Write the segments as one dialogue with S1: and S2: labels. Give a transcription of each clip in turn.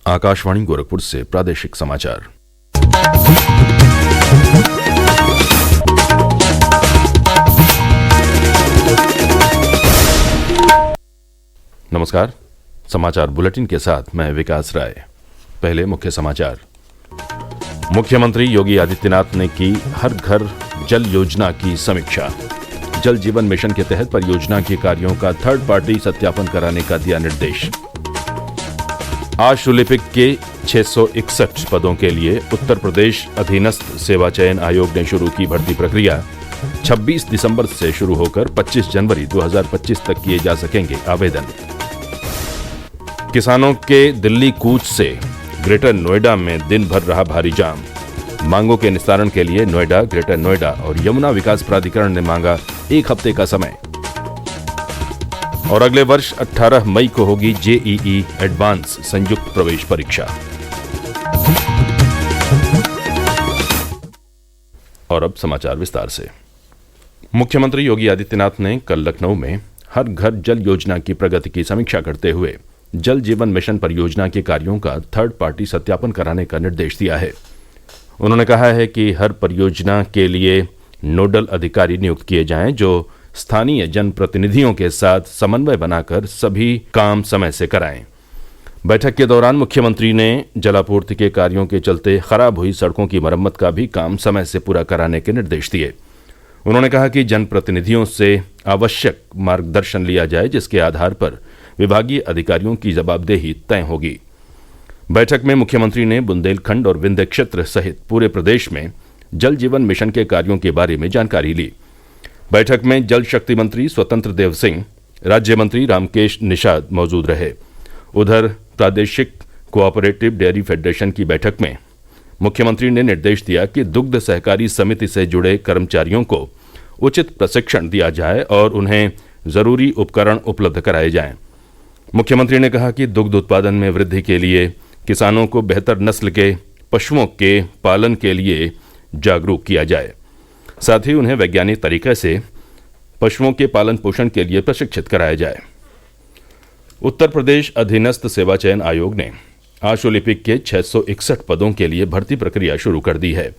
S1: आकाशवाणी गोरखपुर से प्रादेशिक समाचार। नमस्कार। समाचार बुलेटिन के साथ मैं विकास राय। पहले मुख्य समाचार। मुख्यमंत्री योगी आदित्यनाथ ने की हर घर जल योजना की समीक्षा। जल जीवन मिशन के तहत परियोजना के कार्यों का थर्ड पार्टी सत्यापन कराने का दिया निर्देश। आशुलिपिक के 661 पदों के लिए उत्तर प्रदेश अधीनस्थ सेवा चयन आयोग ने शुरू की भर्ती प्रक्रिया। 26 दिसंबर से शुरू होकर 25 जनवरी 2025 तक किए जा सकेंगे आवेदन। किसानों के दिल्ली कूच से ग्रेटर नोएडा में दिन भर रहा भारी जाम। मांगों के निस्तारण के लिए नोएडा, ग्रेटर नोएडा और यमुना विकास प्राधिकरण ने मांगा 1 हफ्ते का समय। और अगले वर्ष 18 मई को होगी जेईई एडवांस संयुक्त प्रवेश परीक्षा। और अब समाचार विस्तार से। मुख्यमंत्री योगी आदित्यनाथ ने कल लखनऊ में हर घर जल योजना की प्रगति की समीक्षा करते हुए जल जीवन मिशन परियोजना के कार्यों का थर्ड पार्टी सत्यापन कराने का निर्देश दिया है। उन्होंने कहा है कि हर परियोजना के लिए नोडल अधिकारी नियुक्त किए जाएं जो स्थानीय जनप्रतिनिधियों के साथ समन्वय बनाकर सभी काम समय से कराएं। बैठक के दौरान मुख्यमंत्री ने जलापूर्ति के कार्यों के चलते खराब हुई सड़कों की मरम्मत का भी काम समय से पूरा कराने के निर्देश दिए। उन्होंने कहा कि जनप्रतिनिधियों से आवश्यक मार्गदर्शन लिया जाए, जिसके आधार पर विभागीय अधिकारियों की जवाबदेही तय होगी। बैठक में मुख्यमंत्री ने बुंदेलखंड और विंध्य क्षेत्र सहित पूरे प्रदेश में जल जीवन मिशन के कार्यों के बारे में जानकारी ली। बैठक में जल शक्ति मंत्री स्वतंत्र देव सिंह, राज्य मंत्री रामकेश निषाद मौजूद रहे। उधर प्रादेशिक कोऑपरेटिव डेयरी फेडरेशन की बैठक में मुख्यमंत्री ने निर्देश दिया कि दुग्ध सहकारी समिति से जुड़े कर्मचारियों को उचित प्रशिक्षण दिया जाए और उन्हें जरूरी उपकरण उपलब्ध कराए जाएं। मुख्यमंत्री ने कहा कि दुग्ध उत्पादन में वृद्धि के लिए किसानों को बेहतर नस्ल के पशुओं के पालन के लिए जागरूक किया जाए, साथ ही उन्हें वैज्ञानिक तरीके से पशुओं के पालन पोषण के लिए प्रशिक्षित कराया जाए। उत्तर प्रदेश अधीनस्थ सेवा चयन आयोग ने आशुलिपिक के 661 पदों के लिए भर्ती प्रक्रिया शुरू कर दी है।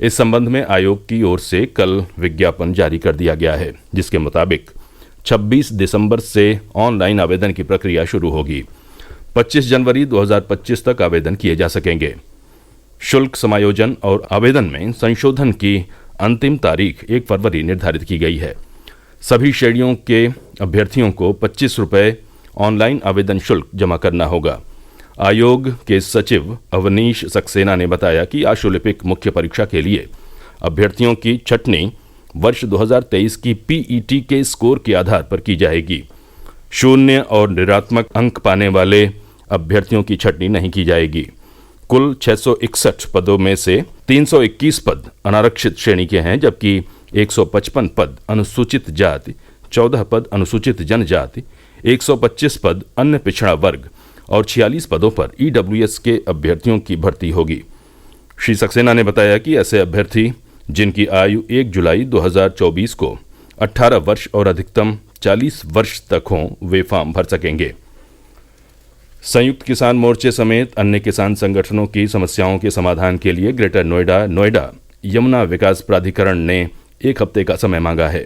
S1: इस संबंध में आयोग की ओर से कल विज्ञापन जारी कर दिया गया है, जिसके मुताबिक 26 दिसंबर से ऑनलाइन आवेदन की प्रक्रिया शुरू होगी। 25 जनवरी 2025 तक आवेदन किए जा सकेंगे। शुल्क समायोजन और आवेदन में संशोधन की अंतिम तारीख 1 फरवरी निर्धारित की गई है। सभी श्रेणियों के अभ्यर्थियों को 25 रुपये ऑनलाइन आवेदन शुल्क जमा करना होगा। आयोग के सचिव अवनीश सक्सेना ने बताया कि आशुलिपिक मुख्य परीक्षा के लिए अभ्यर्थियों की छंटनी वर्ष 2023 की पीईटी के स्कोर के आधार पर की जाएगी। 0 और ऋणात्मक अंक पाने वाले अभ्यर्थियों की छंटनी नहीं की जाएगी। कुल 661 पदों में से 321 पद अनारक्षित श्रेणी के हैं, जबकि 155 पद अनुसूचित जाति, 14 पद अनुसूचित जनजाति, 125 पद अन्य पिछड़ा वर्ग और 46 पदों पर ईडब्ल्यूएस के अभ्यर्थियों की भर्ती होगी। श्री सक्सेना ने बताया कि ऐसे अभ्यर्थी जिनकी आयु 1 जुलाई 2024 को 18 वर्ष और अधिकतम 40 वर्ष तक हों, वे फॉर्म भर सकेंगे। संयुक्त किसान मोर्चे समेत अन्य किसान संगठनों की समस्याओं के समाधान के लिए ग्रेटर नोएडा यमुना विकास प्राधिकरण ने 1 हफ्ते का समय मांगा है।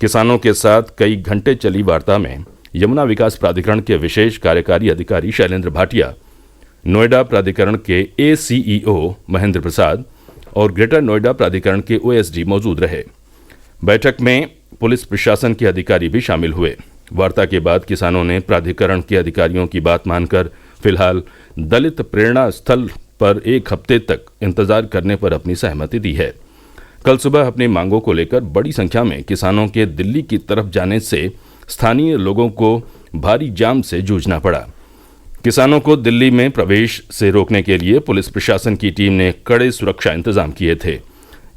S1: किसानों के साथ कई घंटे चली वार्ता में यमुना विकास प्राधिकरण के विशेष कार्यकारी अधिकारी शैलेंद्र भाटिया, नोएडा प्राधिकरण के एसीईओ महेंद्र प्रसाद और ग्रेटर नोएडा प्राधिकरण के ओएसडी मौजूद रहे। बैठक में पुलिस प्रशासन के अधिकारी भी शामिल हुए। वार्ता के बाद किसानों ने प्राधिकरण के अधिकारियों की बात मानकर फिलहाल दलित प्रेरणा स्थल पर 1 हफ्ते तक इंतजार करने पर अपनी सहमति दी है। कल सुबह अपनी मांगों को लेकर बड़ी संख्या में किसानों के दिल्ली की तरफ जाने से स्थानीय लोगों को भारी जाम से जूझना पड़ा। किसानों को दिल्ली में प्रवेश से रोकने के लिए पुलिस प्रशासन की टीम ने कड़े सुरक्षा इंतजाम किए थे।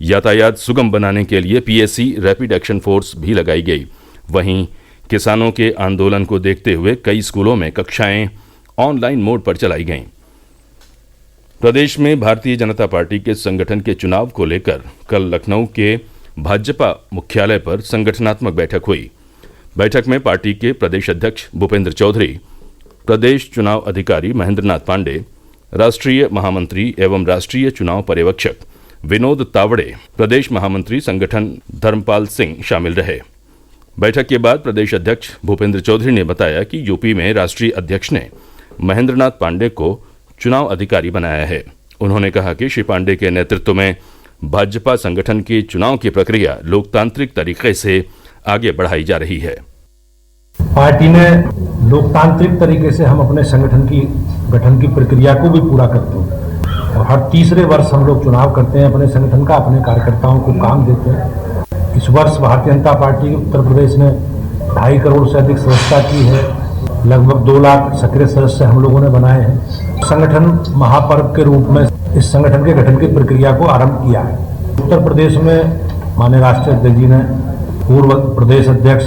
S1: यातायात सुगम बनाने के लिए पीएसी रैपिड एक्शन फोर्स भी लगाई गई। वहीं किसानों के आंदोलन को देखते हुए कई स्कूलों में कक्षाएं ऑनलाइन मोड पर चलाई गईं। प्रदेश में भारतीय जनता पार्टी के संगठन के चुनाव को लेकर कल लखनऊ के भाजपा मुख्यालय पर संगठनात्मक बैठक हुई। बैठक में पार्टी के प्रदेश अध्यक्ष भूपेंद्र चौधरी, प्रदेश चुनाव अधिकारी महेंद्रनाथ पांडे, राष्ट्रीय महामंत्री एवं राष्ट्रीय चुनाव पर्यवेक्षक विनोद तावड़े, प्रदेश महामंत्री संगठन धर्मपाल सिंह शामिल रहे। बैठक के बाद प्रदेश अध्यक्ष भूपेंद्र चौधरी ने बताया कि यूपी में राष्ट्रीय अध्यक्ष ने महेंद्रनाथ पांडे को चुनाव अधिकारी बनाया है। उन्होंने कहा कि श्री पांडे के नेतृत्व में भाजपा संगठन की चुनाव की प्रक्रिया लोकतांत्रिक तरीके से आगे बढ़ाई जा रही है।
S2: पार्टी ने लोकतांत्रिक तरीके से हम अपने संगठन की गठन की प्रक्रिया को भी पूरा करते हैं और हर तीसरे वर्ष हम लोग चुनाव करते हैं अपने संगठन का, अपने कार्यकर्ताओं को काम देते हैं। इस वर्ष भारतीय जनता पार्टी उत्तर प्रदेश ने 2.5 करोड़ से अधिक सदस्यता की है, लगभग 2 लाख सक्रिय सदस्य हम लोगों ने बनाए हैं। संगठन महापर्व के रूप में इस संगठन के गठन की प्रक्रिया को आरंभ किया है। उत्तर प्रदेश में माननीय राष्ट्रीय अध्यक्ष जी ने पूर्व प्रदेश अध्यक्ष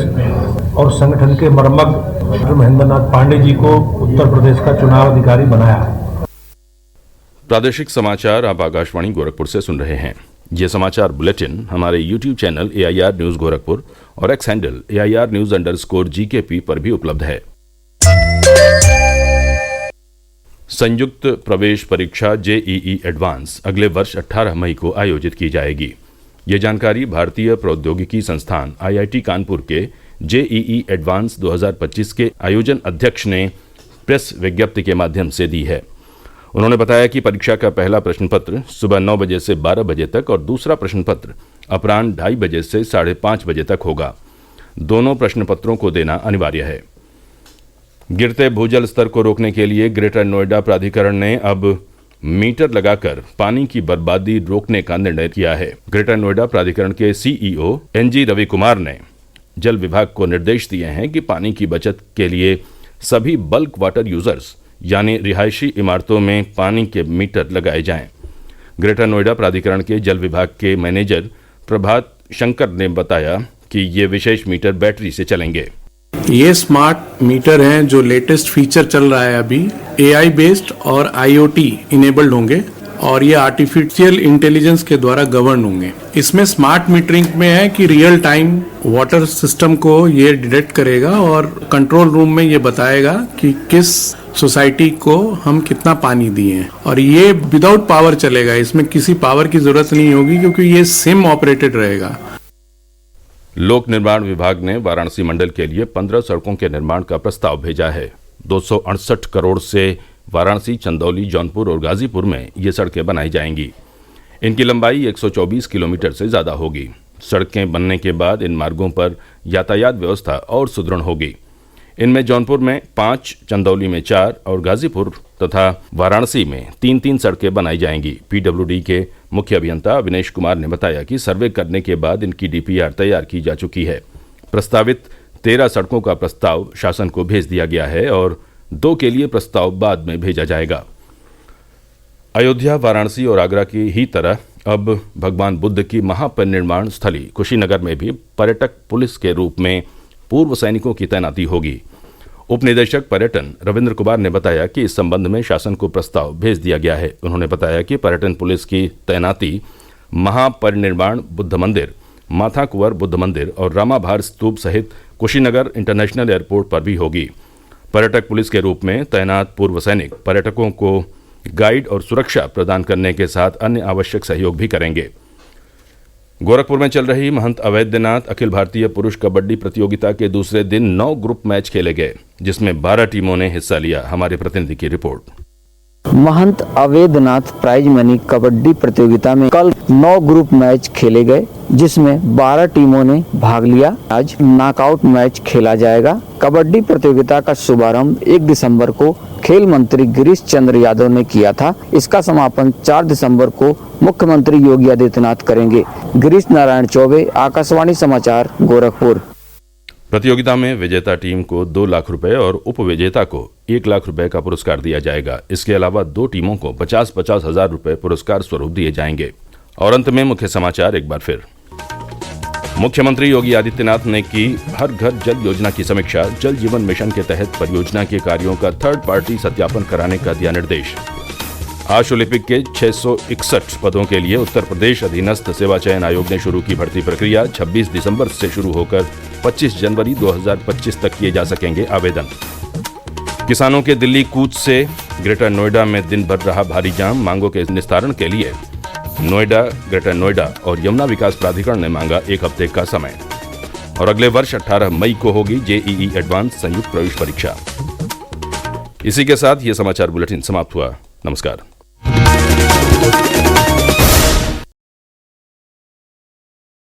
S2: और संगठन के मरम्मक महेंद्रनाथ पांडे जी को उत्तर प्रदेश का चुनाव अधिकारी बनाया है।
S1: प्रादेशिक समाचार आप आकाशवाणी गोरखपुर से सुन रहे हैं। ये समाचार बुलेटिन हमारे YouTube channel AIR news Gorakhpur और एक्स हैंडल AIR News_GKP पर भी उपलब्ध है। संयुक्त प्रवेश परीक्षा JEE एडवांस अगले वर्ष 18 मई को आयोजित की जाएगी। ये जानकारी भारतीय प्रौद्योगिकी संस्थान IIT कानपुर के JEE एडवांस 2025 के आयोजन अध्यक्ष ने प्रेस विज्ञप्ति के माध्यम से दी है। उन्होंने बताया कि परीक्षा का पहला प्रश्न पत्र सुबह 9 बजे से 12 बजे तक और दूसरा प्रश्न पत्र अपराह्न 2:30 बजे से 5:30 बजे तक होगा। दोनों प्रश्न पत्रों को देना अनिवार्य है। गिरते भूजल स्तर को रोकने के लिए ग्रेटर नोएडा प्राधिकरण ने अब मीटर लगाकर पानी की बर्बादी रोकने का निर्णय किया है। ग्रेटर नोएडा प्राधिकरण के CEO NG रवि कुमार ने जल विभाग को निर्देश दिए हैं कि पानी की बचत के लिए सभी बल्क वाटर यूजर्स यानी रिहायशी इमारतों में पानी के मीटर लगाए जाएं। ग्रेटर नोएडा प्राधिकरण के जल विभाग के मैनेजर प्रभात शंकर ने बताया कि ये विशेष मीटर बैटरी से चलेंगे।
S3: ये स्मार्ट मीटर हैं जो लेटेस्ट फीचर चल रहा है अभी, AI बेस्ड और IoT इनेबल्ड होंगे और ये आर्टिफिशियल इंटेलिजेंस के द्वारा गवर्न होंगे। इसमें स्मार्ट मीटरिंग में है कि रियल टाइम वाटर सिस्टम को ये डिटेक्ट करेगा और कंट्रोल रूम में ये बताएगा कि किस सोसाइटी को हम कितना पानी दिए हैं और ये विदाउट पावर चलेगा। इसमें किसी पावर की जरूरत नहीं होगी क्योंकि ये सिम ऑपरेटेड रहेगा।
S1: लोक निर्माण विभाग ने वाराणसी मंडल के लिए 15 सड़कों के निर्माण का प्रस्ताव भेजा है। 268 करोड़ से वाराणसी, चंदौली, जौनपुर और गाजीपुर में ये सड़कें बनाई जाएंगी। इनकी लंबाई 124 किलोमीटर से ज़्यादा होगी। सड़कें बनने के बाद इन मार्गों पर यातायात व्यवस्था और सुदृढ़ होगी। इनमें जौनपुर में 5, चंदौली में 4 और गाजीपुर तथा वाराणसी में 3-3 सड़कें बनाई जाएंगी। PWD के मुख्य अभियंता विनेश कुमार ने बताया कि सर्वे करने के बाद इनकी DPR तैयार की जा चुकी है। प्रस्तावित 13 सड़कों का प्रस्ताव शासन को भेज दिया गया है और 2 के लिए प्रस्ताव बाद में भेजा जाएगा। अयोध्या, वाराणसी और आगरा की ही तरह अब भगवान बुद्ध की महापरिनिर्वाण स्थली कुशीनगर में भी पर्यटक पुलिस के रूप में पूर्व सैनिकों की तैनाती होगी। उप निदेशक पर्यटन रविंद्र कुमार ने बताया कि इस संबंध में शासन को प्रस्ताव भेज दिया गया है। उन्होंने बताया कि पर्यटन पुलिस की तैनाती महापरिनिर्वाण बुद्ध मंदिर, माथा कुंवर बुद्ध मंदिर और रामाभार स्तूप सहित कुशीनगर इंटरनेशनल एयरपोर्ट पर भी होगी। पर्यटक पुलिस के रूप में तैनात पूर्व सैनिक पर्यटकों को गाइड और सुरक्षा प्रदान करने के साथ अन्य आवश्यक सहयोग भी करेंगे। गोरखपुर में चल रही महंत अवैधनाथ अखिल भारतीय पुरुष कबड्डी प्रतियोगिता के दूसरे दिन 9 ग्रुप मैच खेले गए, जिसमें 12 टीमों ने हिस्सा लिया। हमारे प्रतिनिधि की रिपोर्ट।
S4: महंत अवैधनाथ प्राइज मनी कबड्डी प्रतियोगिता में कल 9 ग्रुप मैच खेले गए, जिसमें 12 टीमों ने भाग लिया। आज नॉकआउट मैच खेला जाएगा। कबड्डी प्रतियोगिता का शुभारंभ 1 दिसंबर को खेल मंत्री गिरीश चंद्र यादव ने किया था। इसका समापन 4 दिसंबर को मुख्यमंत्री योगी आदित्यनाथ करेंगे। गिरीश नारायण चौबे, आकाशवाणी समाचार, गोरखपुर।
S1: प्रतियोगिता में विजेता टीम को 2 लाख रुपए और उप विजेता को 1 लाख रुपए का पुरस्कार दिया जाएगा। इसके अलावा 2 टीमों को 50-50 हजार रुपए पुरस्कार स्वरूप दिए जाएंगे। और अंत में मुख्य समाचार एक बार फिर। मुख्यमंत्री योगी आदित्यनाथ ने की हर घर जल योजना की समीक्षा। जल जीवन मिशन के तहत परियोजना के कार्यों का थर्ड पार्टी सत्यापन कराने का दिया निर्देश। आशु लिपिक के 661 पदों के लिए उत्तर प्रदेश अधीनस्थ सेवा चयन आयोग ने शुरू की भर्ती प्रक्रिया। 26 दिसंबर से शुरू होकर 25 जनवरी 2025 तक किए जा सकेंगे आवेदन। किसानों के दिल्ली कूच से ग्रेटर नोएडा में दिन भर रहा भारी जाम। मांगों के निस्तारण के लिए नोएडा, ग्रेटर नोएडा और यमुना विकास प्राधिकरण ने मांगा 1 हफ्ते का समय। और अगले वर्ष 18 मई को होगी जेईई एडवांस संयुक्त प्रवेश परीक्षा। इसी के साथ ये समाचार बुलेटिन समाप्त हुआ। नमस्कार।